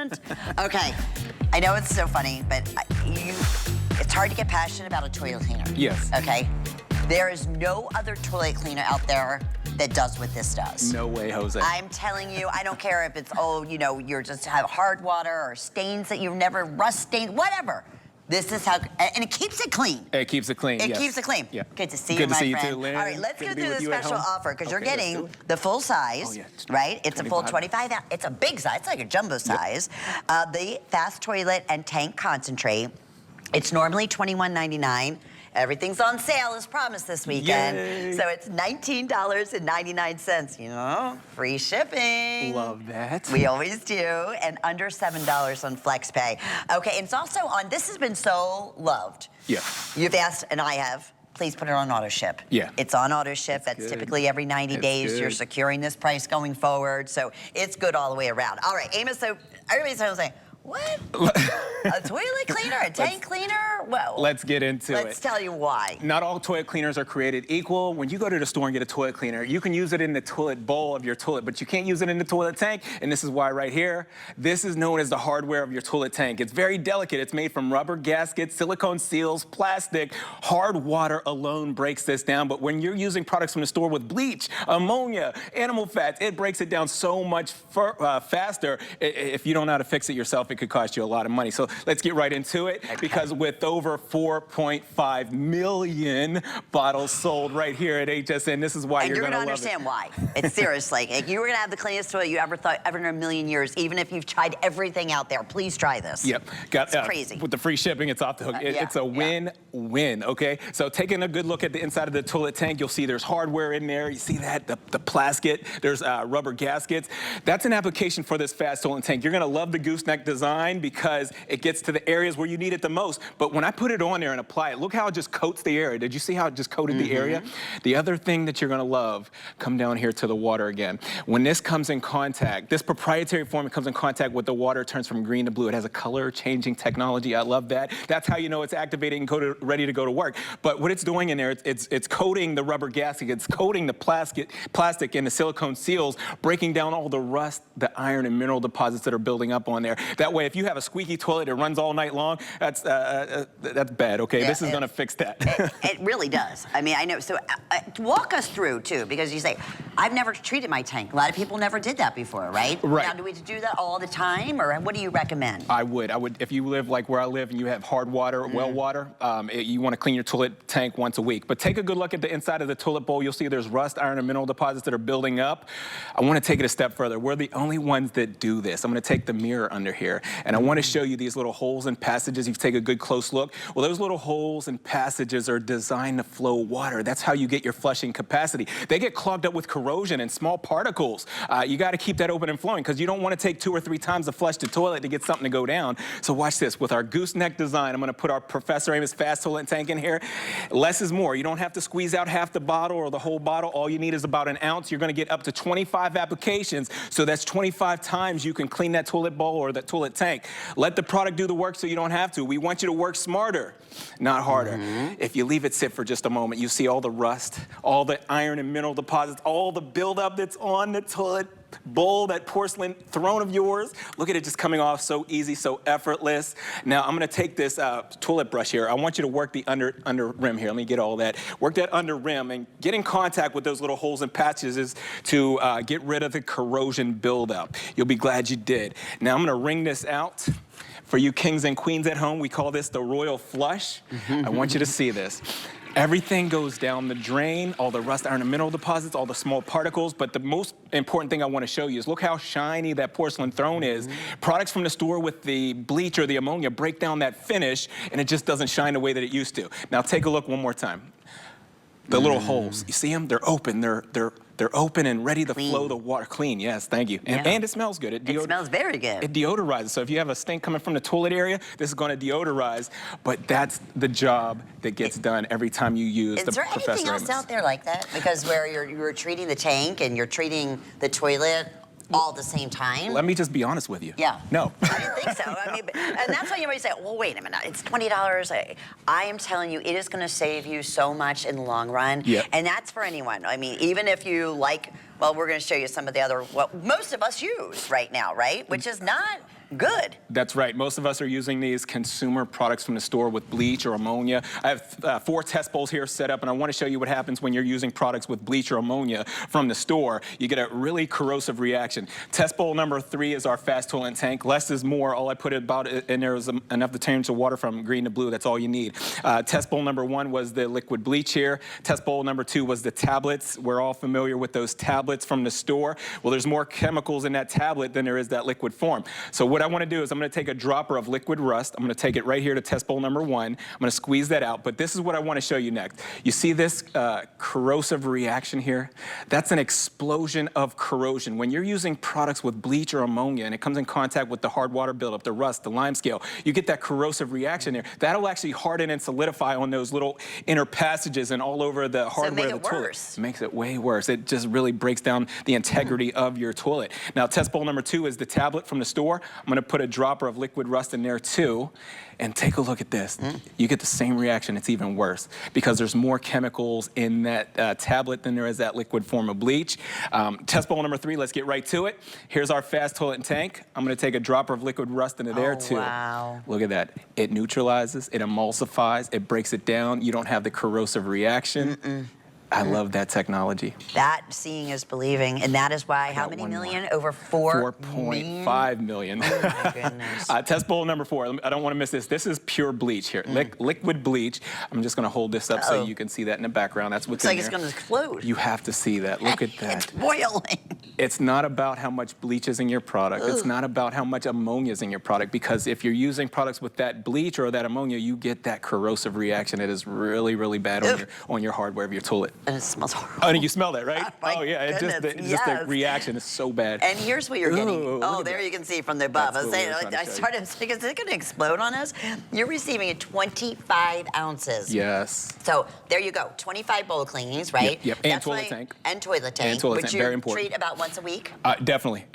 different? Okay, I know it's so funny, but it's hard to get passionate about a toilet cleaner. Yes. Okay? There is no other toilet cleaner out there that does what this does. No way, Jose. I'm telling you, I don't care if it's, oh, you know, you're just have hard water or stains that you've never, rust stains, whatever. This is how, and it keeps it clean. It keeps it clean, It yes. keeps it clean. Yeah. Good to see Good you, to my see you friend. too, Lynn. All right, let's Good go to be through with the you at special home. offer, because you're Okay, let's getting do it. the full size, Oh, yeah. right? It's a full 25. 25. It's a big size. It's like a jumbo size. The fast toilet and tank concentrate. It's normally $21.99. Everything's on sale as promised this weekend. Yay. So it's $19.99, you know, free shipping. Love that. We always do, and under $7 on FlexPay. Okay, and it's also on, this has been so loved. Yeah. You've asked, and I have, please put it on auto ship. Yeah. It's on auto ship. That's good. typically every 90 That's days. good. You're securing this price going forward, so it's good all the way around. All right, Amos, so everybody's saying, what? A toilet cleaner, a tank cleaner? Well, let's get into it. Let's tell you why. Not all toilet cleaners are created equal. When you go to the store and get a toilet cleaner, you can use it in the toilet bowl of your toilet, but you can't use it in the toilet tank, and this is why right here. This is known as the hardware of your toilet tank. It's very delicate. It's made from rubber gaskets, silicone seals, plastic. Hard water alone breaks this down, but when you're using products from the store with bleach, ammonia, animal fats, it breaks it down so much faster. If you don't know how to fix it yourself, it could cost you a lot of money. So let's get right into it, because with over 4.5 million bottles sold right here at HSN, this is why you're gonna love it. And you're gonna understand why. It's seriously, like, you were gonna have the cleanest toilet you ever thought ever in a million years, even if you've tried everything out there. Please try this. Yep. It's crazy. With the free shipping, it's off the hook. It's a win-win, okay? So taking a good look at the inside of the toilet tank, you'll see there's hardware in there. You see that, the plastic, there's rubber gaskets. That's an application for this fast toilet tank. You're gonna love the gooseneck design because it gets to the areas where you need it the most. But when I put it on there and apply it, look how it just coats the area. Did you see how it just coated the area? The other thing that you're gonna love, come down here to the water again. When this comes in contact, this proprietary form, it comes in contact with the water, it turns from green to blue. It has a color changing technology. I love that. That's how you know it's activated and ready to go to work. But what it's doing in there, it's coating the rubber gasket, it's coating the plastic and the silicone seals, breaking down all the rust, the iron and mineral deposits that are building up on there. That way, if you have a squeaky toilet that runs all night long, that's bad, okay? Yeah, this is gonna fix that. It really does. I mean, I know. So walk us through, too, because you say, I've never treated my tank. A lot of people never did that before, right? Right. Now, do we do that all the time, or what do you recommend? I would, if you live like where I live and you have hard water, well water, you wanna clean your toilet tank once a week. But take a good look at the inside of the toilet bowl. You'll see there's rust, iron, and mineral deposits that are building up. I wanna take it a step further. We're the only ones that do this. I'm gonna take the mirror under here, and I wanna show you these little holes and passages. You take a good close look. Well, those little holes and passages are designed to flow water. That's how you get your flushing capacity. They get clogged up with corrosion and small particles. You gotta keep that open and flowing, because you don't wanna take 2 or 3 times to flush the toilet to get something to go down. So watch this. With our gooseneck design, I'm gonna put our PrProfessor Amos fast toilet tank in here. Less is more. You don't have to squeeze out half the bottle or the whole bottle. All you need is about an ounce. You're gonna get up to 25 applications. So that's 25 times you can clean that toilet bowl or that toilet tank. Let the product do the work so you don't have to. We want you to work smarter, not harder. If you leave it sit for just a moment, you see all the rust, all the iron and mineral deposits, all the buildup that's on the toilet bowl, that porcelain throne of yours. Look at it just coming off so easy, so effortless. Now I'm gonna take this toilet brush here. I want you to work the under rim here. Let me get all that. Work that under rim and get in contact with those little holes and patches to get rid of the corrosion buildup. You'll be glad you did. Now I'm gonna wring this out. For you kings and queens at home, we call this the royal flush. I want you to see this. Everything goes down the drain, all the rust, iron, and mineral deposits, all the small particles, but the most important thing I want to show you is look how shiny that porcelain throne is. Products from the store with the bleach or the ammonia break down that finish, and it just doesn't shine the way that it used to. Now take a look one more time. The little holes, you see them? They're open. They're open and ready to flow the water. Clean, yes, thank you. And it smells good. It smells very good. It deodorizes. So if you have a stink coming from the toilet area, this is going to deodorize. But that's the job that gets done every time you use the PrProfessor Amos. Is there anything else out there like that? Because where you're treating the tank and you're treating the toilet all at the same time? Let me just be honest with you. Yeah. No. I didn't think so. I mean, and that's why you always say, well, wait a minute, it's $20. I am telling you, it is going to save you so much in the long run. Yeah. And that's for anyone. I mean, even if you like, well, we're going to show you some of the other, what most of us use right now, right? Which is not good. That's right. Most of us are using these consumer products from the store with bleach or ammonia. I have 4 test bowls here set up, and I want to show you what happens when you're using products with bleach or ammonia from the store. You get a really corrosive reaction. Test bowl number 3 is our fast toilet tank. Less is more. All I put about in there is enough to change the water from green to blue. That's all you need. Test bowl number 1 was the liquid bleach here. Test bowl number 2 was the tablets. We're all familiar with those tablets from the store. Well, there's more chemicals in that tablet than there is that liquid form. So what I want to do is I'm going to take a dropper of liquid rust. I'm going to take it right here to test bowl number 1. I'm going to squeeze that out. But this is what I want to show you next. You see this corrosive reaction here? That's an explosion of corrosion. When you're using products with bleach or ammonia and it comes in contact with the hard water buildup, the rust, the lime scale, you get that corrosive reaction there. That'll actually harden and solidify on those little inner passages and all over the hardware of the toilet. It makes it way worse. It just really breaks down the integrity of your toilet. Now, test bowl number 2 is the tablet from the store. I'm going to put a dropper of liquid rust in there too, and take a look at this. You get the same reaction. It's even worse because there's more chemicals in that tablet than there is that liquid form of bleach. Test bowl number 3, let's get right to it. Here's our fast toilet and tank. I'm going to take a dropper of liquid rust into there too. Wow. Look at that. It neutralizes, it emulsifies, it breaks it down. You don't have the corrosive reaction. I love that technology. That seeing is believing, and that is why how many million? Over 4.5 million. Oh my goodness. Test bowl number 4. I don't want to miss this. This is pure bleach here, liquid bleach. I'm just going to hold this up so you can see that in the background. That's what's in there. It's like it's going to explode. You have to see that. Look at that. It's boiling. It's not about how much bleach is in your product. It's not about how much ammonia is in your product, because if you're using products with that bleach or that ammonia, you get that corrosive reaction. It is really, really bad on your hardware of your toilet. And it smells horrible. Oh, you smell that, right? Oh, yeah, just the reaction is so bad. And here's what you're getting. Oh, there you can see from the above. That's I started thinking, is it going to explode on us? You're receiving it 25 ounces. Yes. So there you go. 25 bowl cleanings, right? Yep. And toilet tank. And toilet tank. And toilet tank. Very Which you important. treat about once a week? Definitely.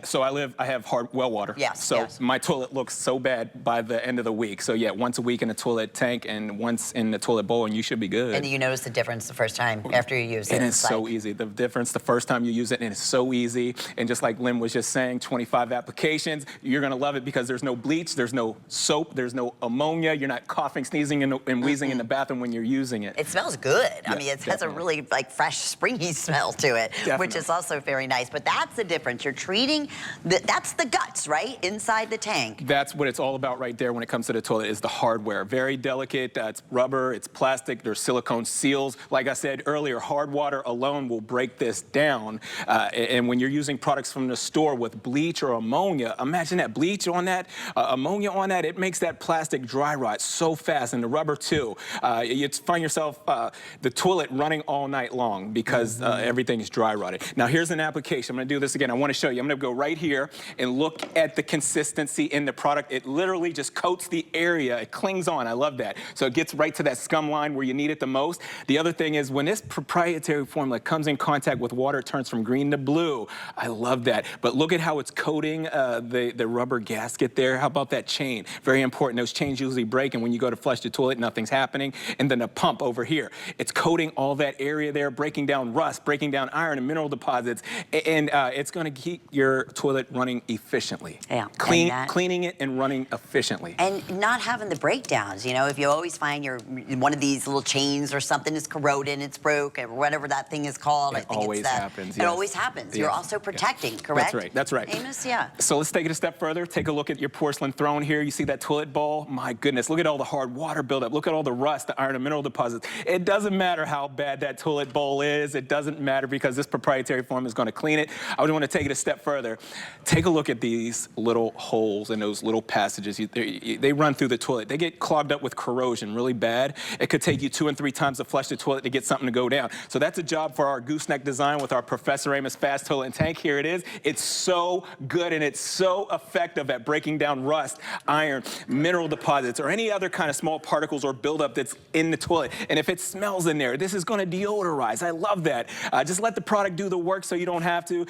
So I have hard well water. Yes. So my toilet looks so bad by the end of the week. So yeah, once a week in the toilet tank and once in the toilet bowl, and you should be good. And you notice the difference the first time after you use it. And it's so easy. The difference the first time you use it, and it's so easy. And just like Lynn was just saying, 25 applications. You're going to love it because there's no bleach, there's no soap, there's no ammonia. You're not coughing, sneezing, and wheezing in the bathroom when you're using it. It smells good. Yeah, I mean, it has a really fresh, springy smell to it, which is also very nice. But that's the difference. You're treating, that's the guts, right, inside the tank. That's what it's all about right there when it comes to the toilet, is the hardware. Very delicate. It's rubber, it's plastic, there's silicone seals. Like I said earlier, hard water alone will break this down. And when you're using products from the store with bleach or ammonia, imagine that bleach on that, ammonia on that, it makes that plastic dry rot so fast, and the rubber too. You find yourself the toilet running all night long because everything is dry rotted. Now here's an application. I'm going to do this again. I want to show you. I'm going to go right here and look at the consistency in the product. It literally just coats the area. It clings on. I love that. So it gets right to that scum line where you need it the most. The other thing is when this proprietary formula comes in contact with water, it turns from green to blue. I love that. But look at how it's coating the rubber gasket there. How about that chain? Very important. Those chains usually break, and when you go to flush the toilet, nothing's happening. And then the pump over here, it's coating all that area there, breaking down rust, breaking down iron and mineral deposits, and it's going to keep your toilet running efficiently. Yeah. Cleaning it and running efficiently. And not having the breakdowns. You know, if you always find one of these little chains or something is corroded and it's broke, or whatever that thing is called. It always happens. It always happens. You're also protecting, correct? That's right. That's right. Amos, yeah. So let's take it a step further. Take a look at your porcelain throne here. You see that toilet bowl? My goodness, look at all the hard water buildup. Look at all the rust, the iron and mineral deposits. It doesn't matter how bad that toilet bowl is. It doesn't matter because this proprietary form is going to clean it. I would want to take it a step further. Take a look at these little holes and those little passages. They run through the toilet. They get clogged up with corrosion really bad. It could take you 2 and 3 times to flush the toilet to get something to go down. So that's a job for our gooseneck design with our PrProfessor Amos fast toilet and tank. Here it is. It's so good and it's so effective at breaking down rust, iron, mineral deposits, or any other kind of small particles or buildup that's in the toilet. And if it smells in there, this is going to deodorize. I love that. Just let the product do the work so you don't have to.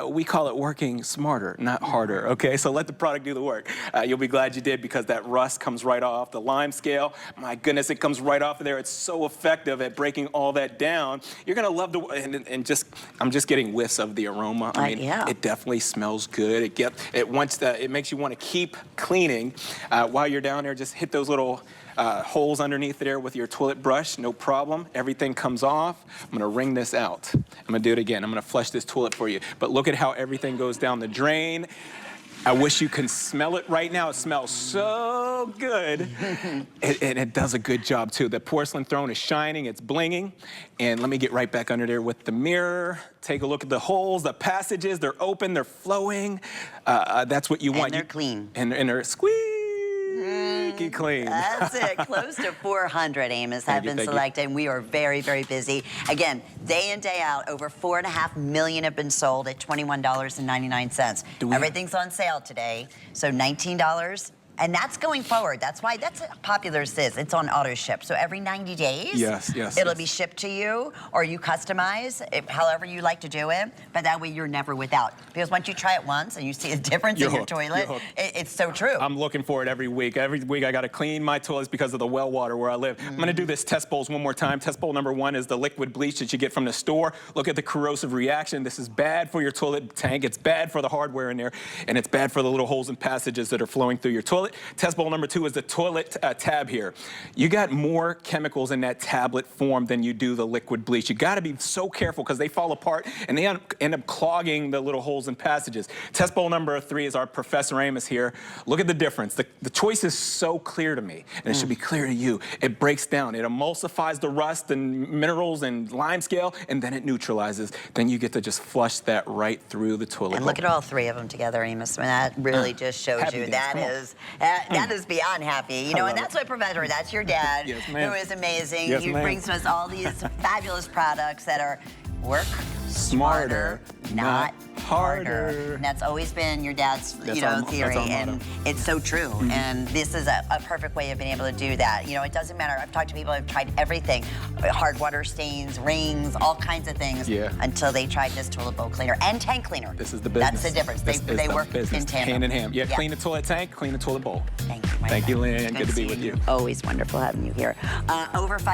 We call it working smarter, not harder, okay? So let the product do the work. You'll be glad you did, because that rust comes right off the lime scale. My goodness, it comes right off of there. It's so effective at breaking all that that down. You're gonna love the, and just, I'm just getting whiffs of the aroma. I mean, yeah. it definitely smells good. It makes you want to keep cleaning. While you're down there, just hit those little holes underneath there with your toilet brush, no problem. Everything comes off. I'm gonna wring this out. I'm gonna do it again. I'm gonna flush this toilet for you. But look at how everything goes down the drain. I wish you can smell it right now. It smells so good. And it does a good job too. The porcelain throne is shining, it's blinging. And let me get right back under there with the mirror. Take a look at the holes, the passages, they're open, they're flowing. That's what you want. And they're clean. And they're squeaky clean. That's it. Close to 400, Amos, have been selected, and we are very, very busy. Again, day in, day out, over 4.5 million have been sold at $21.99. Everything's on sale today, so $19. And that's going forward. That's why that's popular says it's on auto ship. So every 90 days, it'll be shipped to you, or you customize it however you like to do it. But that way you're never without. Because once you try it once and you see a difference in your toilet, it's so true. I'm looking for it every week. Every week I got to clean my toilets because of the well water where I live. I'm going to do this test bowls one more time. Test bowl number 1 is the liquid bleach that you get from the store. Look at the corrosive reaction. This is bad for your toilet tank. It's bad for the hardware in there, and it's bad for the little holes and passages that are flowing through your toilet. Test bowl number 2 is the toilet tab here. You got more chemicals in that tablet form than you do the liquid bleach. You got to be so careful because they fall apart and they end up clogging the little holes and passages. Test bowl number 3 is our Professor Amos here. Look at the difference. The choice is so clear to me, and it should be clear to you. It breaks down. It emulsifies the rust and minerals and lime scale, and then it neutralizes. Then you get to just flush that right through the toilet bowl. Look at all 3 of them together, Amos. I mean, that really just shows you that is beyond happy. You know, and that's what Professor, that's your dad, who is amazing. He brings us all these fabulous products that are work smarter, not harder. And that's always been your dad's, theory, and it's so true. And this is a perfect way of being able to do that. You know, it doesn't matter. I've talked to people who've tried everything, hard water stains, rings, all kinds of things, until they tried this toilet bowl cleaner and tank cleaner. This is the business. That's the difference. They work in tandem. Hand in hand. Yeah, clean the toilet tank, clean the toilet bowl. Thank you, my Thank you, friend. Lynn. Good to be with you. Always wonderful having you here. Over 5